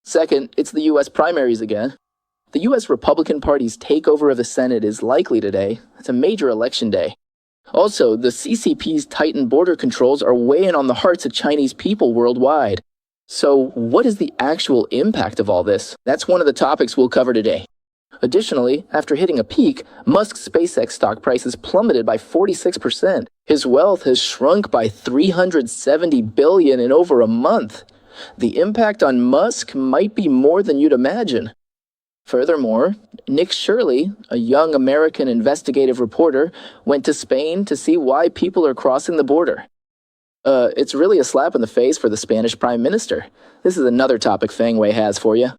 Second, it's the U.S. primaries again. The U.S. Republican Party's takeover of the Senate is likely today. It's a major election day. Also, the CCP's tightened border controls are weighing on the hearts of Chinese people worldwide. So, what is the actual impact of all this? That's one of the topics we'll cover today. Additionally, after hitting a peak, Musk's SpaceX stock prices plummeted by 46%. His wealth has shrunk by $370 billion in over a month. The impact on Musk might be more than you'd imagine. Furthermore, Nick Shirley, a young American investigative reporter, went to Spain to see why people are crossing the border. It's really a slap in the face for the Spanish Prime Minister. This is another topic Fang Wei has for you.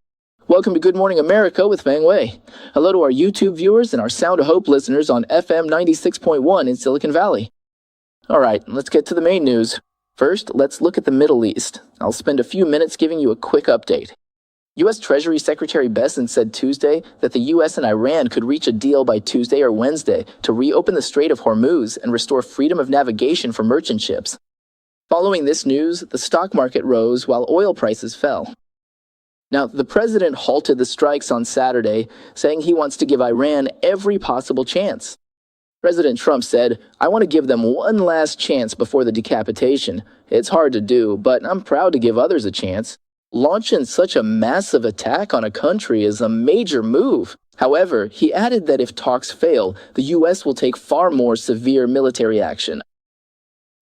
Welcome to Good Morning America with Fang Wei. Hello to our YouTube viewers and our Sound of Hope listeners on FM 96.1 in Silicon Valley. Alright, let's get to the main news. First, let's look at the Middle East. I'll spend a few minutes giving you a quick update. U.S. Treasury Secretary Bessent said Tuesday that the U.S. and Iran could reach a deal by Tuesday or Wednesday to reopen the Strait of Hormuz and restore freedom of navigation for merchant ships. Following this news, the stock market rose while oil prices fell. Now, the president halted the strikes on Saturday, saying he wants to give Iran every possible chance. President Trump said, "I want to give them one last chance before the decapitation. It's hard to do, but I'm proud to give others a chance." Launching such a massive attack on a country is a major move. However, he added that if talks fail, the U.S. will take far more severe military action.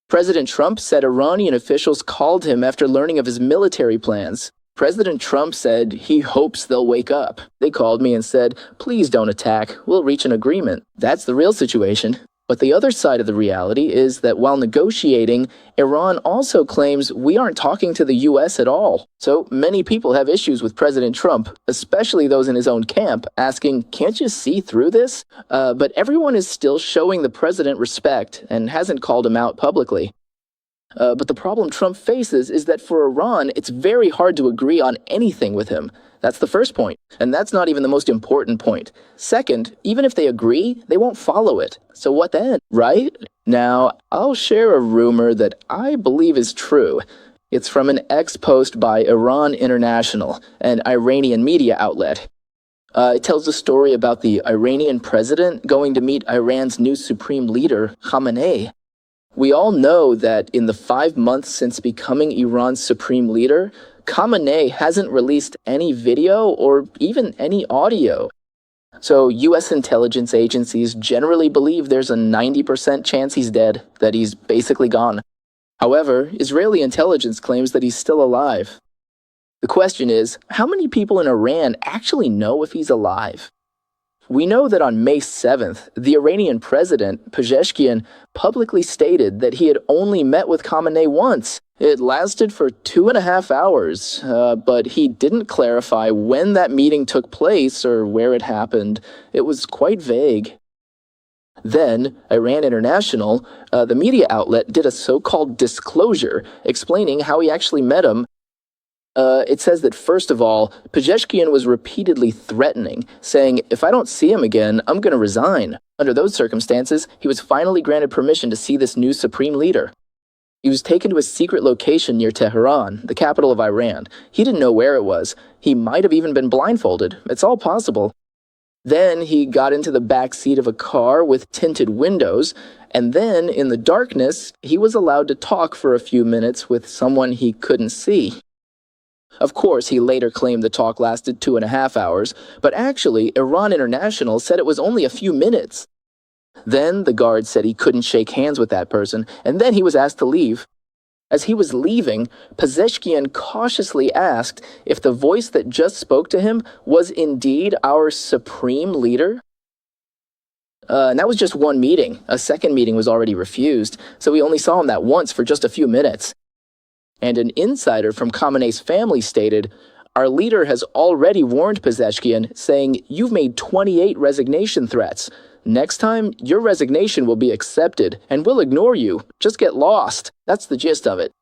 President Trump said Iranian officials called him after learning of his military plans. President Trump said he hopes they'll wake up. They called me and said, "Please don't attack. We'll reach an agreement." That's the real situation. But the other side of the reality is that while negotiating, Iran also claims we aren't talking to the U.S. at all. So many people have issues with President Trump, especially those in his own camp, asking, "Can't you see through this?" But everyone is still showing the president respect and hasn't called him out publicly. But the problem Trump faces is that for Iran, it's very hard to agree on anything with him. That's the first point, and that's not even the most important point. Second, even if they agree, they won't follow it. So what then, right? Now, I'll share a rumor that I believe is true. It's from an ex-post by Iran International, an Iranian media outlet. It tells a story about the Iranian president going to meet Iran's new supreme leader, Khamenei. We all know that in the 5 months since becoming Iran's supreme leader, Khamenei hasn't released any video or even any audio. So U.S. intelligence agencies generally believe there's a 90% chance he's dead, that he's basically gone. However, Israeli intelligence claims that he's still alive. The question is, how many people in Iran actually know if he's alive? We know that on May 7th, the Iranian president, Pezeshkian, publicly stated that he had only met with Khamenei once. It lasted for 2.5 hours, but he didn't clarify when that meeting took place or where it happened. It was quite vague. Then, Iran International, the media outlet, did a so-called disclosure explaining how he actually met him. It says that, first of all, Pezeshkian was repeatedly threatening, saying, "If I don't see him again, I'm going to resign." Under those circumstances, he was finally granted permission to see this new supreme leader. He was taken to a secret location near Tehran, the capital of Iran. He didn't know where it was. He might have even been blindfolded. It's all possible. Then he got into the back seat of a car with tinted windows, and then, in the darkness, he was allowed to talk for a few minutes with someone he couldn't see. Of course, he later claimed the talk lasted 2.5 hours, but actually, Iran International said it was only a few minutes. Then the guard said he couldn't shake hands with that person, and then he was asked to leave. As he was leaving, Pezeshkian cautiously asked if the voice that just spoke to him was indeed our supreme leader. And that was just one meeting. A second meeting was already refused, so we only saw him that once for just a few minutes. And an insider from Khamenei's family stated, "Our leader has already warned Pezeshkian, saying, 'You've made 28 resignation threats. Next time, your resignation will be accepted, and we'll ignore you. Just get lost.'" That's the gist of it.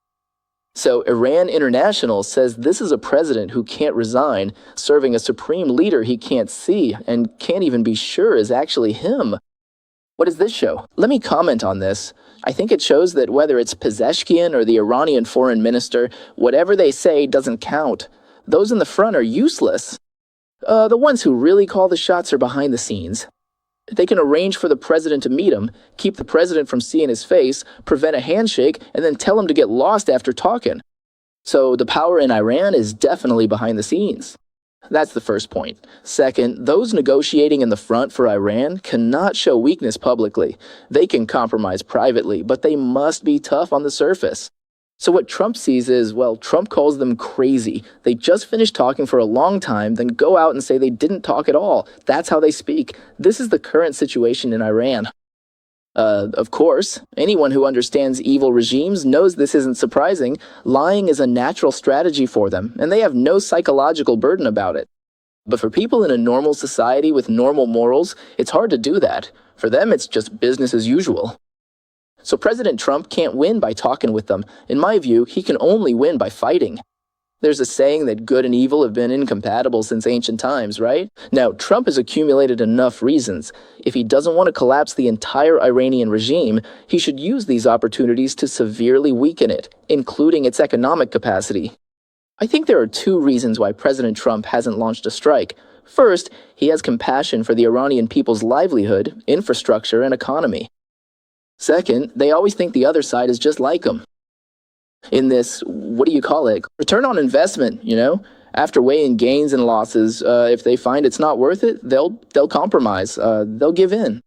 So Iran International says this is a president who can't resign, serving a supreme leader he can't see, and can't even be sure is actually him. What does this show? Let me comment on this. I think it shows that whether it's Pezeshkian or the Iranian foreign minister, whatever they say doesn't count. Those in the front are useless. The ones who really call the shots are behind the scenes. They can arrange for the president to meet him, keep the president from seeing his face, prevent a handshake, and then tell him to get lost after talking. So the power in Iran is definitely behind the scenes. That's the first point. Second, those negotiating in the front for Iran cannot show weakness publicly. They can compromise privately, but they must be tough on the surface. So what Trump sees is, well, Trump calls them crazy. They just finished talking for a long time, then go out and say they didn't talk at all. That's how they speak. This is the current situation in Iran. Of course, anyone who understands evil regimes knows this isn't surprising. Lying is a natural strategy for them, and they have no psychological burden about it. But for people in a normal society with normal morals, it's hard to do that. For them, it's just business as usual. So President Trump can't win by talking with them. In my view, he can only win by fighting. There's a saying that good and evil have been incompatible since ancient times, right? Now, Trump has accumulated enough reasons. If he doesn't want to collapse the entire Iranian regime, he should use these opportunities to severely weaken it, including its economic capacity. I think there are two reasons why President Trump hasn't launched a strike. First, he has compassion for the Iranian people's livelihood, infrastructure, and economy. Second, they always think the other side is just like them. In this, return on investment, After weighing gains and losses, if they find it's not worth it, they'll compromise, they'll give in.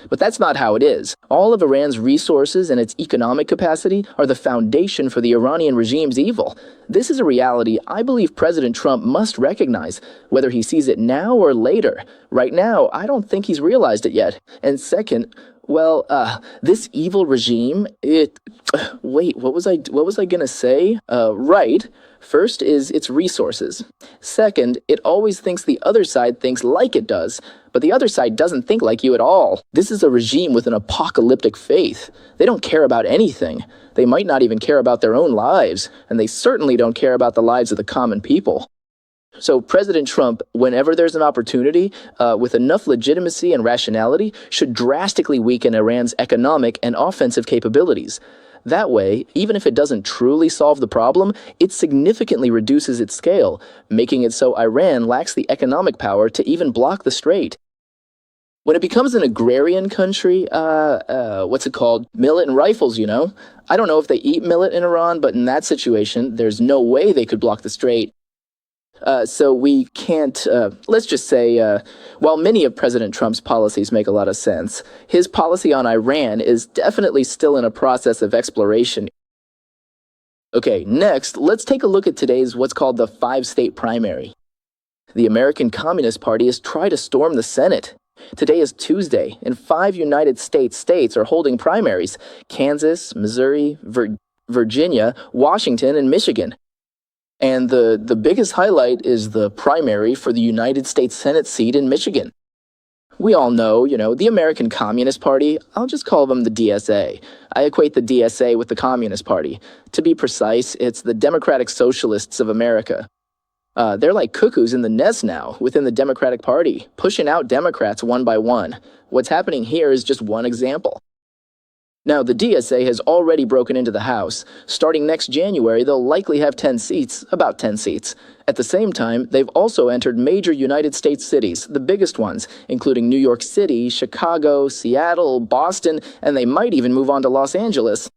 But that's not how it is. All of Iran's resources and its economic capacity are the foundation for the Iranian regime's evil. This is a reality I believe President Trump must recognize, whether he sees it now or later. Right now, I don't think he's realized it yet. And second, this evil regime, what was I gonna say? Right. First is its resources. Second, it always thinks the other side thinks like it does, but the other side doesn't think like you at all. This is a regime with an apocalyptic faith. They don't care about anything. They might not even care about their own lives, and they certainly don't care about the lives of the common people. So President Trump, whenever there's an opportunity, with enough legitimacy and rationality, should drastically weaken Iran's economic and offensive capabilities. That way, even if it doesn't truly solve the problem, it significantly reduces its scale, making it so Iran lacks the economic power to even block the strait. When it becomes an agrarian country, millet and rifles, I don't know if they eat millet in Iran, but in that situation, there's no way they could block the strait. So we can't, let's just say, while many of President Trump's policies make a lot of sense, his policy on Iran is definitely still in a process of exploration. Okay, next, let's take a look at today's what's called the five-state primary. The American Communist Party has tried to storm the Senate. Today is Tuesday, and 5 United States are holding primaries: Kansas, Missouri, Virginia, Washington, and Michigan. And the biggest highlight is the primary for the United States Senate seat in Michigan. We all know, the American Communist Party, I'll just call them the DSA. I equate the DSA with the Communist Party. To be precise, it's the Democratic Socialists of America. They're like cuckoos in the nest now within the Democratic Party, pushing out Democrats one by one. What's happening here is just one example. Now, the DSA has already broken into the House. Starting next January, they'll likely have 10 seats, about 10 seats. At the same time, they've also entered major United States cities, the biggest ones, including New York City, Chicago, Seattle, Boston, and they might even move on to Los Angeles.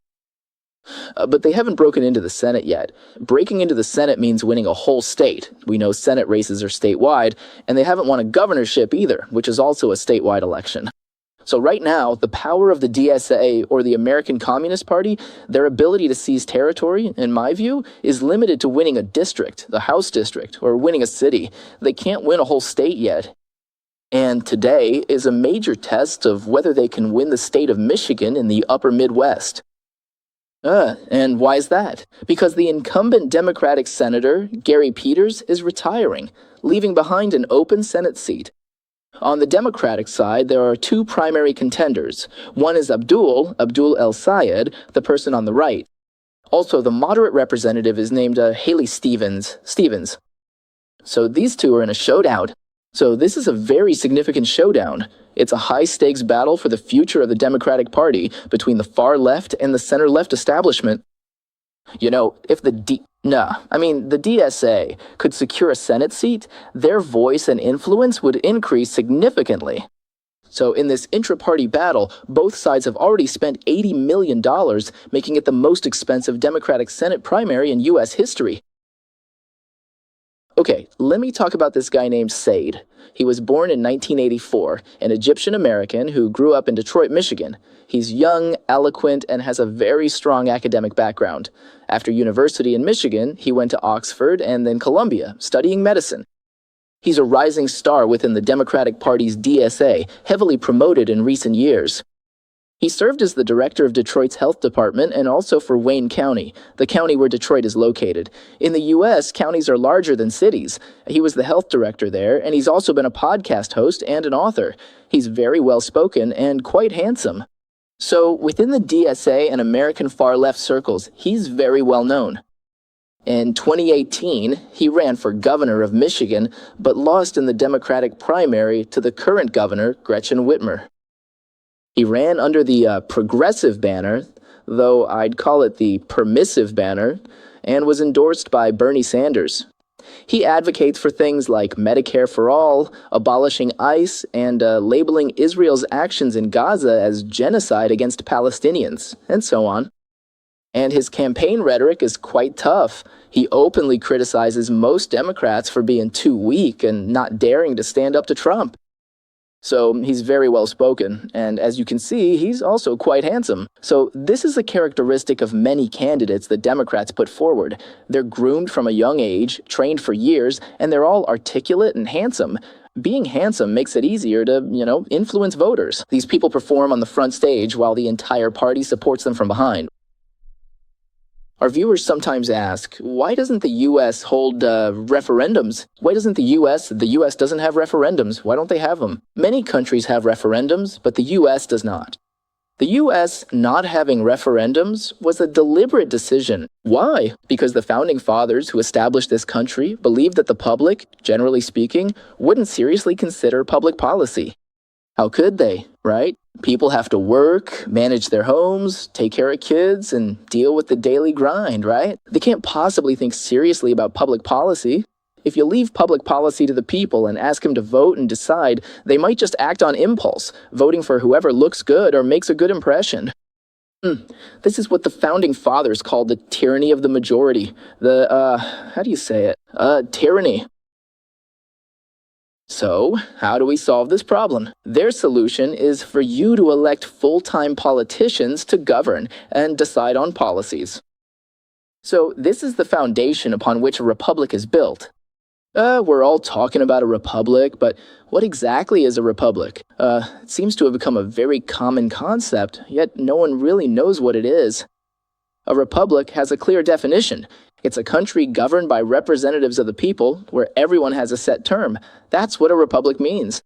But they haven't broken into the Senate yet. Breaking into the Senate means winning a whole state. We know Senate races are statewide, and they haven't won a governorship either, which is also a statewide election. So right now, the power of the DSA, or the American Communist Party, their ability to seize territory, in my view, is limited to winning a district, the House district, or winning a city. They can't win a whole state yet. And today is a major test of whether they can win the state of Michigan in the upper Midwest. And why is that? Because the incumbent Democratic Senator, Gary Peters, is retiring, leaving behind an open Senate seat. On the Democratic side, there are 2 primary contenders. One is Abdul El Sayed, the person on the right. Also, the moderate representative is named Haley Stevens. So these 2 are in a showdown. So this is a very significant showdown. It's a high-stakes battle for the future of the Democratic Party between the far left and the center-left establishment. If the DSA could secure a Senate seat, their voice and influence would increase significantly. So in this intra-party battle, both sides have already spent $80 million, making it the most expensive Democratic Senate primary in U.S. history. Okay, let me talk about this guy named Said. He was born in 1984, an Egyptian-American who grew up in Detroit, Michigan. He's young, eloquent, and has a very strong academic background. After university in Michigan, he went to Oxford and then Columbia, studying medicine. He's a rising star within the Democratic Party's DSA, heavily promoted in recent years. He served as the director of Detroit's health department and also for Wayne County, the county where Detroit is located. In the U.S., counties are larger than cities. He was the health director there, and he's also been a podcast host and an author. He's very well-spoken and quite handsome. So, within the DSA and American far-left circles, he's very well-known. In 2018, he ran for governor of Michigan, but lost in the Democratic primary to the current governor, Gretchen Whitmer. He ran under the progressive banner, though I'd call it the permissive banner, and was endorsed by Bernie Sanders. He advocates for things like Medicare for all, abolishing ICE, and labeling Israel's actions in Gaza as genocide against Palestinians, and so on. And his campaign rhetoric is quite tough. He openly criticizes most Democrats for being too weak and not daring to stand up to Trump. So he's very well spoken, and as you can see, he's also quite handsome. So this is a characteristic of many candidates the Democrats put forward. They're groomed from a young age, trained for years, and they're all articulate and handsome. Being handsome makes it easier to, influence voters. These people perform on the front stage while the entire party supports them from behind. Our viewers sometimes ask, why doesn't the U.S. hold referendums? Why doesn't the U.S. doesn't have referendums? Why don't they have them? Many countries have referendums, but the U.S. does not. The U.S. not having referendums was a deliberate decision. Why? Because the founding fathers who established this country believed that the public, generally speaking, wouldn't seriously consider public policy. How could they, right? People have to work, manage their homes, take care of kids, and deal with the daily grind, right? They can't possibly think seriously about public policy. If you leave public policy to the people and ask them to vote and decide, they might just act on impulse, voting for whoever looks good or makes a good impression. This is what the founding fathers called the tyranny of the majority. How do you say it? Tyranny. So, how do we solve this problem? Their solution is for you to elect full-time politicians to govern and decide on policies. So, this is the foundation upon which a republic is built. We're all talking about a republic, but what exactly is a republic? It seems to have become a very common concept, yet no one really knows what it is. A republic has a clear definition. It's a country governed by representatives of the people, where everyone has a set term. That's what a republic means.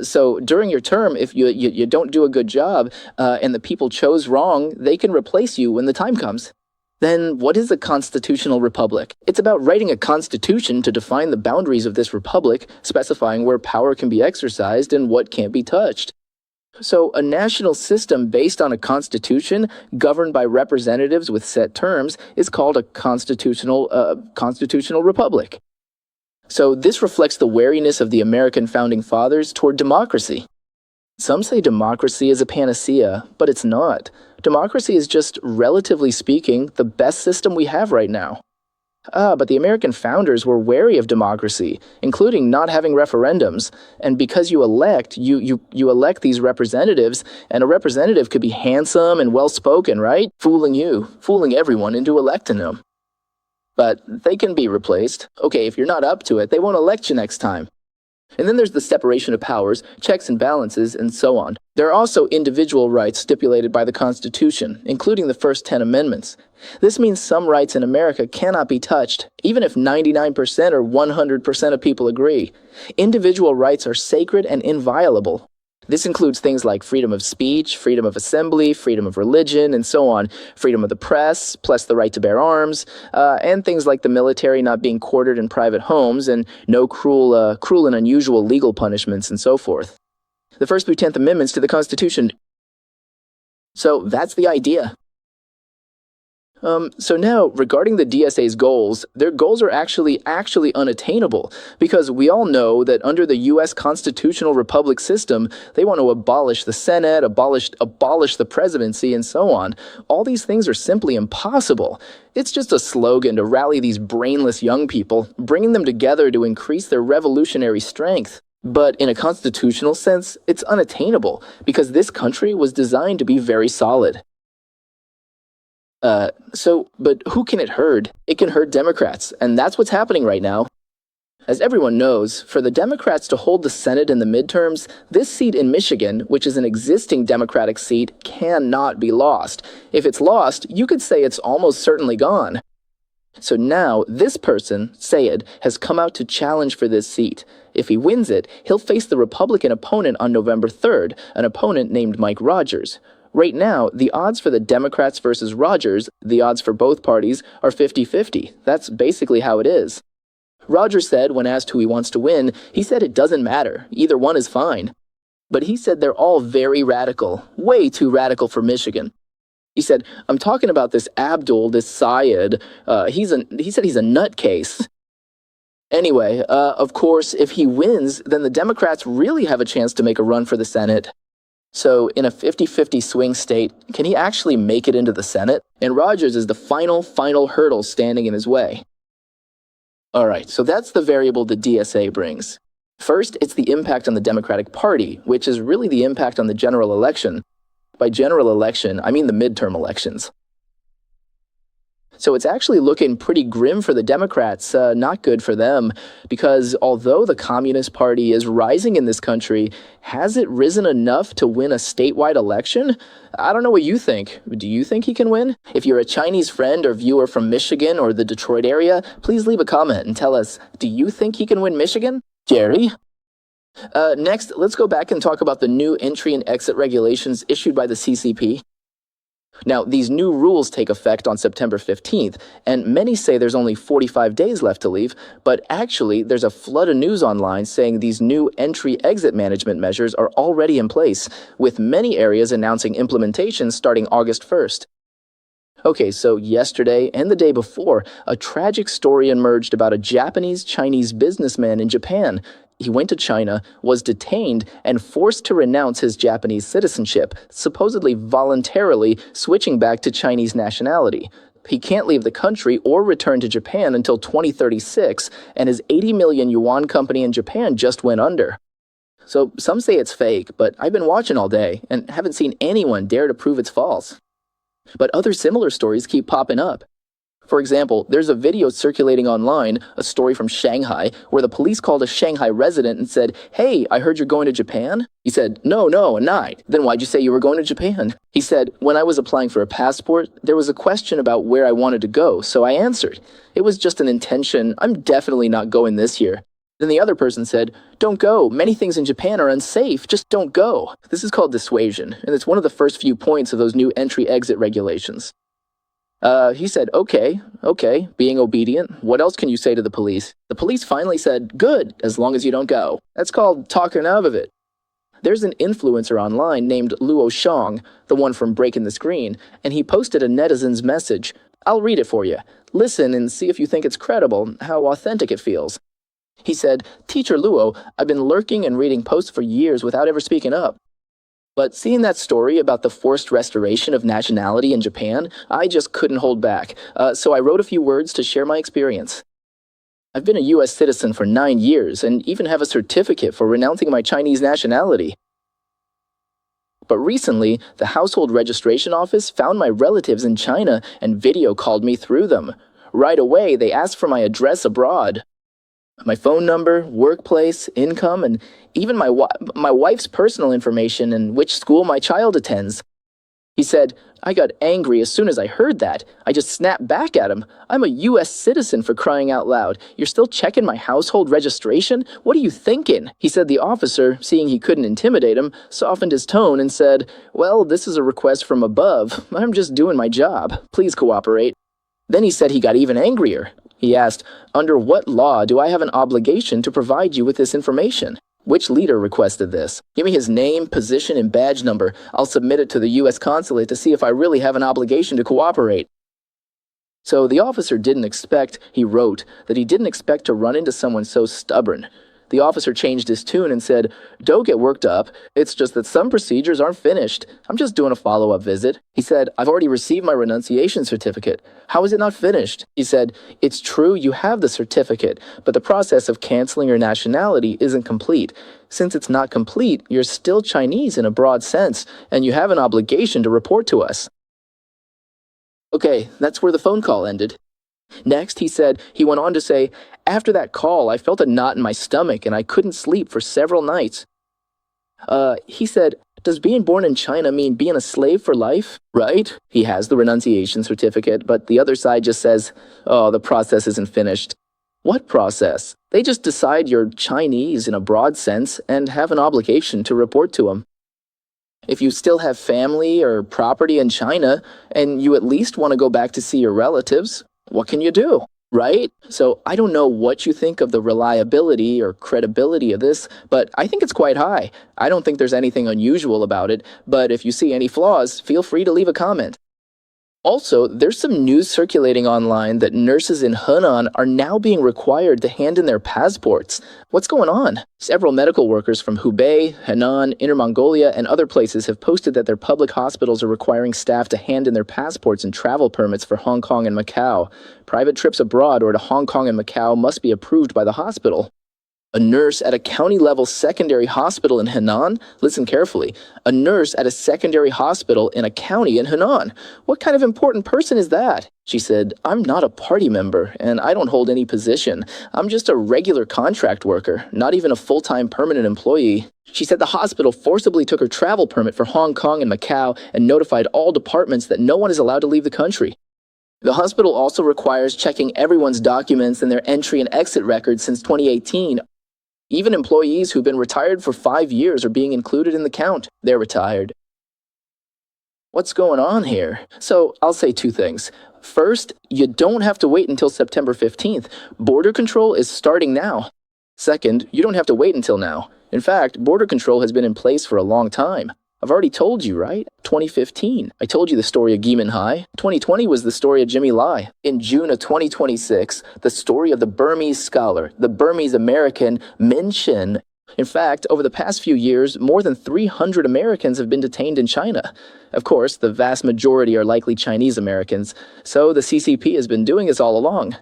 So during your term, if you don't do a good job, and the people chose wrong, they can replace you when the time comes. Then what is a constitutional republic? It's about writing a constitution to define the boundaries of this republic, specifying where power can be exercised and what can't be touched. So, a national system based on a constitution, governed by representatives with set terms, is called a constitutional republic. So, this reflects the wariness of the American founding fathers toward democracy. Some say democracy is a panacea, but it's not. Democracy is just, relatively speaking, the best system we have right now. But the American founders were wary of democracy, including not having referendums. And because you elect elect these representatives, and a representative could be handsome and well-spoken, right? Fooling everyone into electing them. But they can be replaced. Okay, if you're not up to it, they won't elect you next time. And then there's the separation of powers, checks and balances, and so on. There are also individual rights stipulated by the Constitution, including the first 10 amendments. This means some rights in America cannot be touched, even if 99% or 100% of people agree. Individual rights are sacred and inviolable. This includes things like freedom of speech, freedom of assembly, freedom of religion, and so on, freedom of the press, plus the right to bear arms, and things like the military not being quartered in private homes, and no cruel and unusual legal punishments, and so forth. The First through 10th Amendments to the Constitution. So that's the idea. So now, regarding the DSA's goals, their goals are actually unattainable, because we all know that under the U.S. constitutional republic system, they want to abolish the Senate, abolish the presidency, and so on. All these things are simply impossible. It's just a slogan to rally these brainless young people, bringing them together to increase their revolutionary strength. But in a constitutional sense, it's unattainable, because this country was designed to be very solid. But who can it hurt? It can hurt Democrats, and that's what's happening right now. As everyone knows, for the Democrats to hold the Senate in the midterms, this seat in Michigan, which is an existing Democratic seat, cannot be lost. If it's lost, you could say it's almost certainly gone. So now, this person, Sayed, has come out to challenge for this seat. If he wins it, he'll face the Republican opponent on November 3rd, an opponent named Mike Rogers. Right now, the odds for the Democrats versus Rogers, the odds for both parties, are 50-50. That's basically how it is. Rogers said, when asked who he wants to win, he said it doesn't matter. Either one is fine. But he said they're all very radical, way too radical for Michigan. He said, I'm talking about this Abdul, this Syed. He said he's a nutcase. Anyway, of course, if he wins, then the Democrats really have a chance to make a run for the Senate. So, in a 50-50 swing state, can he actually make it into the Senate? And Rogers is the final hurdle standing in his way. Alright, so that's the variable the DSA brings. First, it's the impact on the Democratic Party, which is really the impact on the general election. By general election, I mean the midterm elections. So it's actually looking pretty grim for the Democrats, not good for them, because although the Communist Party is rising in this country, has it risen enough to win a statewide election? I don't know what you think. Do you think he can win? If you're a Chinese friend or viewer from Michigan or the Detroit area, please leave a comment and tell us, do you think he can win Michigan? Jerry? Next, let's go back and talk about the new entry and exit regulations issued by the CCP. Now, these new rules take effect on September 15th, and many say there's only 45 days left to leave, but actually there's a flood of news online saying these new entry-exit management measures are already in place, with many areas announcing implementation starting August 1st. Okay, so yesterday and the day before, a tragic story emerged about a Japanese-Chinese businessman in Japan. He went to China, was detained, and forced to renounce his Japanese citizenship, supposedly voluntarily switching back to Chinese nationality. He can't leave the country or return to Japan until 2036, and his 80 million yuan company in Japan just went under. So some say it's fake, but I've been watching all day and haven't seen anyone dare to prove it's false. But other similar stories keep popping up. For example, there's a video circulating online, a story from Shanghai, where the police called a Shanghai resident and said, "Hey, I heard you're going to Japan?" He said, No, I'm not. Then why'd you say you were going to Japan? He said, when I was applying for a passport, there was a question about where I wanted to go, so I answered. It was just an intention. I'm definitely not going this year. Then the other person said, don't go. Many things in Japan are unsafe. Just don't go. This is called dissuasion, and it's one of the first few points of those new entry-exit regulations. He said, okay, being obedient. What else can you say to the police? The police finally said, good, as long as you don't go. That's called talking out of it. There's an influencer online named Luo Shang, the one from Breaking the Screen, and he posted a netizen's message. I'll read it for you. Listen and see if you think it's credible, how authentic it feels. He said, Teacher Luo, I've been lurking and reading posts for years without ever speaking up. But seeing that story about the forced restoration of nationality in Japan, I just couldn't hold back, so I wrote a few words to share my experience. I've been a U.S. citizen for 9 years and even have a certificate for renouncing my Chinese nationality. But recently, the Household Registration Office found my relatives in China and video called me through them. Right away, they asked for my address abroad. My phone number, workplace, income, and even my wife's personal information and which school my child attends. He said, I got angry as soon as I heard that. I just snapped back at him. I'm a U.S. citizen, for crying out loud. You're still checking my household registration? What are you thinking? He said the officer, seeing he couldn't intimidate him, softened his tone and said, well, this is a request from above. I'm just doing my job. Please cooperate. Then he said he got even angrier. He asked, under what law do I have an obligation to provide you with this information? Which leader requested this? Give me his name, position, and badge number. I'll submit it to the U.S. consulate to see if I really have an obligation to cooperate. So the officer he wrote that he didn't expect to run into someone so stubborn. The officer changed his tune and said, "Don't get worked up. It's just that some procedures aren't finished. I'm just doing a follow-up visit." He said, "I've already received my renunciation certificate. How is it not finished?" He said, "It's true you have the certificate, but the process of canceling your nationality isn't complete. Since it's not complete, you're still Chinese in a broad sense, and you have an obligation to report to us." Okay, that's where the phone call ended. Next, he went on to say, "After that call, I felt a knot in my stomach and I couldn't sleep for several nights." He said, "Does being born in China mean being a slave for life?" Right? He has the renunciation certificate, but the other side just says, "Oh, the process isn't finished." What process? They just decide you're Chinese in a broad sense and have an obligation to report to them. If you still have family or property in China and you at least want to go back to see your relatives, what can you do? Right? So I don't know what you think of the reliability or credibility of this, but I think it's quite high. I don't think there's anything unusual about it, but if you see any flaws, feel free to leave a comment. Also, there's some news circulating online that nurses in Henan are now being required to hand in their passports. What's going on? Several medical workers from Hubei, Henan, Inner Mongolia, and other places have posted that their public hospitals are requiring staff to hand in their passports and travel permits for Hong Kong and Macau. Private trips abroad or to Hong Kong and Macau must be approved by the hospital. A nurse at a county-level secondary hospital in Henan? Listen carefully. A nurse at a secondary hospital in a county in Henan. What kind of important person is that? She said, "I'm not a party member, and I don't hold any position. I'm just a regular contract worker, not even a full-time permanent employee." She said the hospital forcibly took her travel permit for Hong Kong and Macau and notified all departments that no one is allowed to leave the country. The hospital also requires checking everyone's documents and their entry and exit records since 2018. Even employees who've been retired for 5 years are being included in the count. They're retired. What's going on here? So I'll say two things. First, you don't have to wait until September 15th. Border control is starting now. Second, you don't have to wait until now. In fact, border control has been in place for a long time. I've already told you, right? 2015. I told you the story of Gui Minhai. 2020 was the story of Jimmy Lai. In June of 2026, the story of the Burmese scholar, the Burmese American Min Shin. In fact, over the past few years, more than 300 Americans have been detained in China. Of course, the vast majority are likely Chinese Americans, so the CCP has been doing this all along.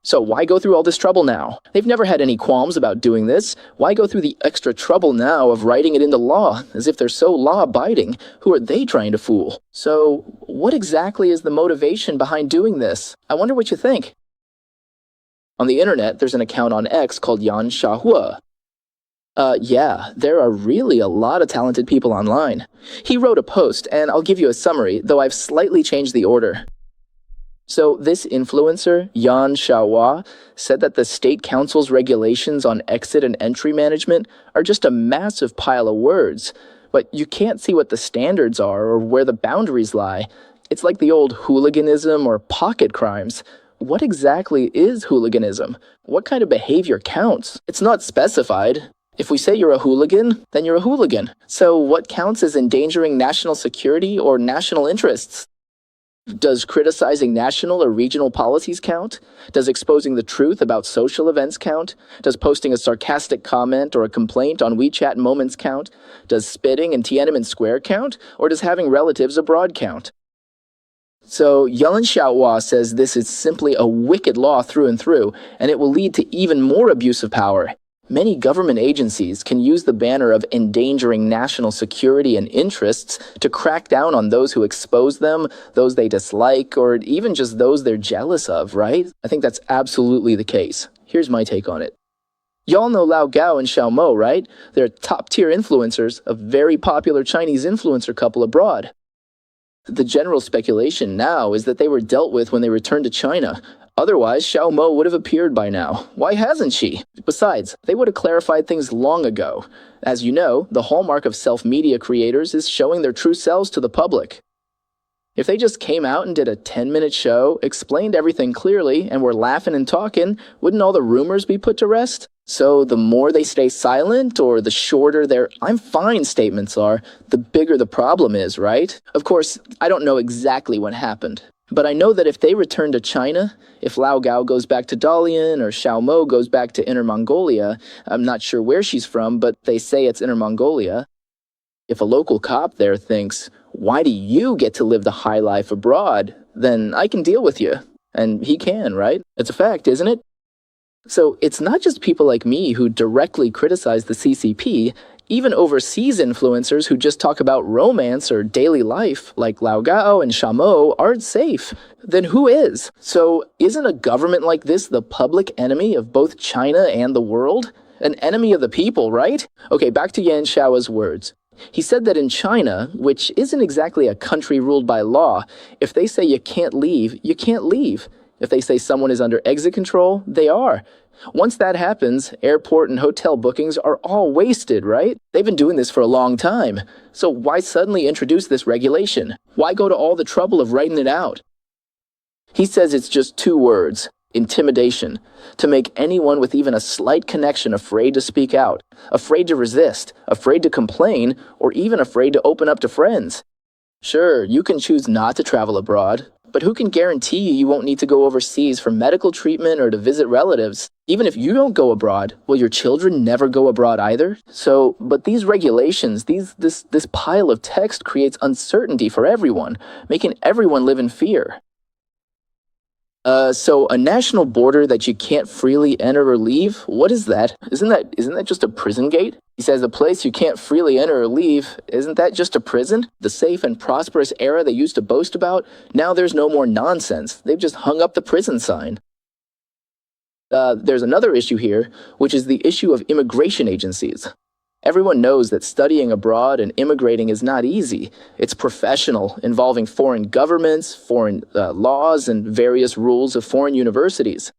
So why go through all this trouble now? They've never had any qualms about doing this. Why go through the extra trouble now of writing it into law, as if they're so law-abiding? Who are they trying to fool? So what exactly is the motivation behind doing this? I wonder what you think. On the internet, there's an account on X called Yan Xiaohua. Yeah, there are really a lot of talented people online. He wrote a post, and I'll give you a summary, though I've slightly changed the order. So this influencer, Yan Xiaohua, said that the state council's regulations on exit and entry management are just a massive pile of words, but you can't see what the standards are or where the boundaries lie. It's like the old hooliganism or pocket crimes. What exactly is hooliganism? What kind of behavior counts? It's not specified. If we say you're a hooligan, then you're a hooligan. So what counts as endangering national security or national interests? Does criticizing national or regional policies count? Does exposing the truth about social events count? Does posting a sarcastic comment or a complaint on WeChat Moments count? Does spitting in Tiananmen Square count? Or does having relatives abroad count? So Yan Xiaohua says this is simply a wicked law through and through, and it will lead to even more abuse of power. Many government agencies can use the banner of endangering national security and interests to crack down on those who expose them, those they dislike, or even just those they're jealous of, right? I think that's absolutely the case. Here's my take on it. Y'all know Lao Gao and Xiao Mo, right? They're top-tier influencers, a very popular Chinese influencer couple abroad. The general speculation now is that they were dealt with when they returned to China. Otherwise, Xiao Mo would have appeared by now. Why hasn't she? Besides, they would have clarified things long ago. As you know, the hallmark of self-media creators is showing their true selves to the public. If they just came out and did a 10-minute show, explained everything clearly, and were laughing and talking, wouldn't all the rumors be put to rest? So the more they stay silent, or the shorter their "I'm fine" statements are, the bigger the problem is, right? Of course, I don't know exactly what happened. But I know that if they return to China, if Lao Gao goes back to Dalian or Xiao Mo goes back to Inner Mongolia, I'm not sure where she's from, but they say it's Inner Mongolia. If a local cop there thinks, why do you get to live the high life abroad? Then I can deal with you. And he can, right? It's a fact, isn't it? So it's not just people like me who directly criticize the CCP. Even overseas influencers who just talk about romance or daily life, like Lao Gao and Shamo, aren't safe. Then who is? So isn't a government like this the public enemy of both China and the world? An enemy of the people, right? Okay, back to Yan Shao's words. He said that in China, which isn't exactly a country ruled by law, if they say you can't leave, you can't leave. If they say someone is under exit control, they are. Once that happens, airport and hotel bookings are all wasted, right? They've been doing this for a long time. So why suddenly introduce this regulation? Why go to all the trouble of writing it out? He says it's just 2 words: intimidation, to make anyone with even a slight connection afraid to speak out, afraid to resist, afraid to complain, or even afraid to open up to friends. Sure, you can choose not to travel abroad, but who can guarantee you won't need to go overseas for medical treatment or to visit relatives? Even if you don't go abroad, will your children never go abroad either? So, but these regulations, this pile of text creates uncertainty for everyone, making everyone live in fear. So a national border that you can't freely enter or leave? What is that? Isn't that just a prison gate? He says a place you can't freely enter or leave. Isn't that just a prison? The safe and prosperous era they used to boast about? Now there's no more nonsense. They've just hung up the prison sign. There's another issue here, which is the issue of immigration agencies. Everyone knows that studying abroad and immigrating is not easy. It's professional, involving foreign governments, foreign laws, and various rules of foreign universities.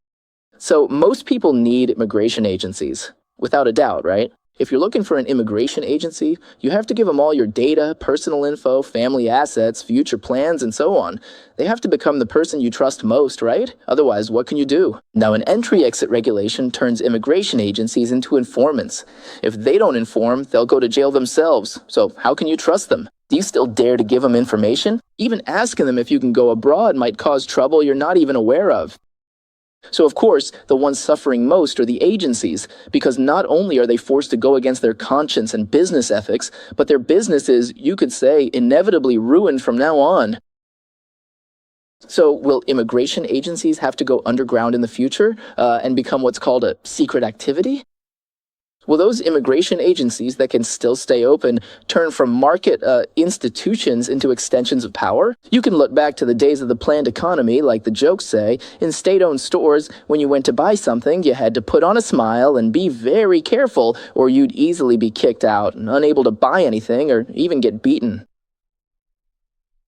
So most people need immigration agencies, without a doubt, right? If you're looking for an immigration agency, you have to give them all your data, personal info, family assets, future plans, and so on. They have to become the person you trust most, right? Otherwise, what can you do? Now, an entry-exit regulation turns immigration agencies into informants. If they don't inform, they'll go to jail themselves. So how can you trust them? Do you still dare to give them information? Even asking them if you can go abroad might cause trouble you're not even aware of. So of course, the ones suffering most are the agencies, because not only are they forced to go against their conscience and business ethics, but their business is, you could say, inevitably ruined from now on. So will immigration agencies have to go underground in the future and become what's called a secret activity? Will those immigration agencies that can still stay open turn from market institutions into extensions of power? You can look back to the days of the planned economy, like the jokes say. In state-owned stores, when you went to buy something, you had to put on a smile and be very careful, or you'd easily be kicked out and unable to buy anything or even get beaten.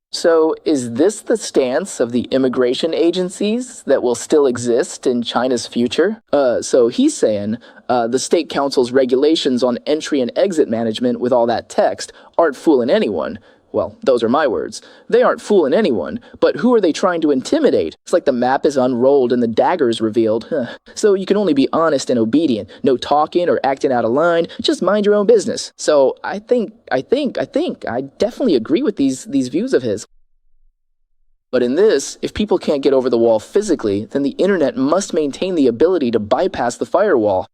So is this the stance of the immigration agencies that will still exist in China's future? So he's saying the state council's regulations on entry and exit management with all that text aren't fooling anyone. Well, those are my words. They aren't fooling anyone, but who are they trying to intimidate? It's like the map is unrolled and the daggers revealed. So you can only be honest and obedient. No talking or acting out of line. Just mind your own business. So I definitely agree with these views of his. But in this, if people can't get over the wall physically, then the internet must maintain the ability to bypass the firewall.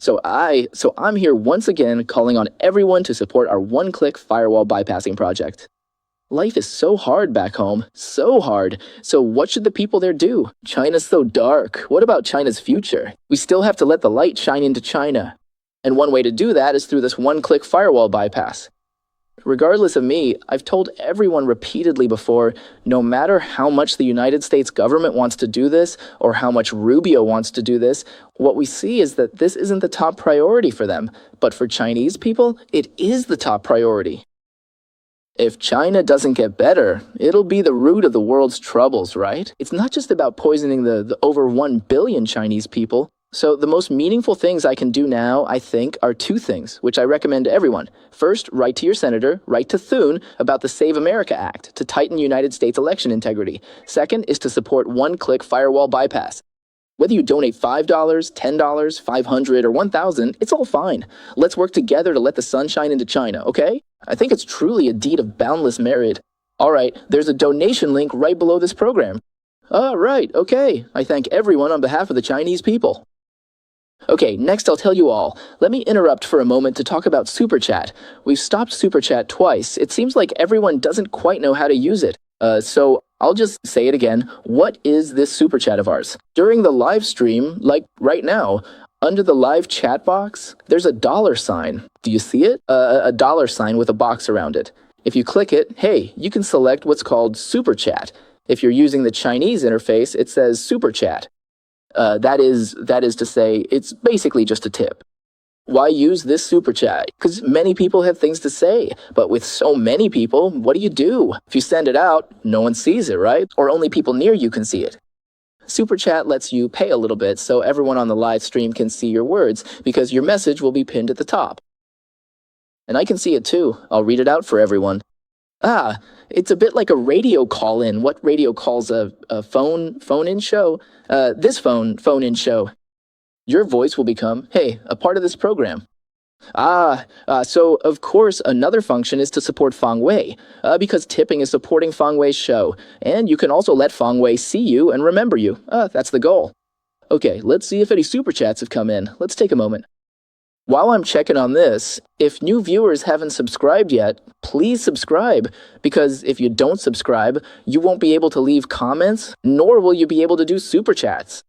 So I'm here once again calling on everyone to support our one-click firewall bypassing project. Life is so hard back home, so hard. So what should the people there do? China's so dark. What about China's future? We still have to let the light shine into China. And one way to do that is through this one-click firewall bypass. Regardless of me, I've told everyone repeatedly before, no matter how much the United States government wants to do this, or how much Rubio wants to do this, what we see is that this isn't the top priority for them. But for Chinese people, it is the top priority. If China doesn't get better, it'll be the root of the world's troubles, right? It's not just about poisoning the over 1 billion Chinese people. So the most meaningful things I can do now, I think, are 2 things, which I recommend to everyone. First, write to your senator, write to Thune about the Save America Act to tighten United States election integrity. Second is to support one-click firewall bypass. Whether you donate $5, $10, $500, or $1,000, it's all fine. Let's work together to let the sun shine into China, okay? I think it's truly a deed of boundless merit. Alright, there's a donation link right below this program. Right, okay. I thank everyone on behalf of the Chinese people. Okay, next I'll tell you all. Let me interrupt for a moment to talk about Super Chat. We've stopped Super Chat twice. It seems like everyone doesn't quite know how to use it. So I'll just say it again. What is this Super Chat of ours? During the live stream, like right now, under the live chat box, there's a $sign. Do you see it? A $sign with a box around it. If you click it, hey, you can select what's called Super Chat. If you're using the Chinese interface, it says Super Chat. That is to say, it's basically just a tip. Why use this Super Chat? Because many people have things to say. But with so many people, what do? If you send it out, no one sees it, right? Or only people near you can see it. Super Chat lets you pay a little bit so everyone on the live stream can see your words, because your message will be pinned at the top. And I can see it too. I'll read it out for everyone. It's a bit like a radio call-in. What radio calls a phone-in show? This phone-in show. Your voice will become, hey, a part of this program. So of course another function is to support Feng Wei, because tipping is supporting Feng Wei's show. And you can also let Feng Wei see you and remember you. That's the goal. Okay, let's see if any Super Chats have come in. Let's take a moment. While I'm checking on this, if new viewers haven't subscribed yet, please subscribe, because if you don't subscribe, you won't be able to leave comments, nor will you be able to do Super Chats.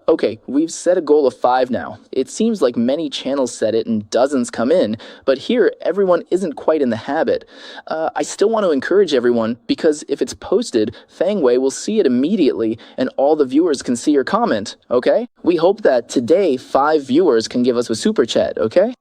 Okay, we've set a goal of 5 now. It seems like many channels set it and dozens come in, but here everyone isn't quite in the habit. I still want to encourage everyone, because if it's posted, Feng Wei will see it immediately and all the viewers can see your comment, okay? We hope that today 5 viewers can give us a Super Chat, okay?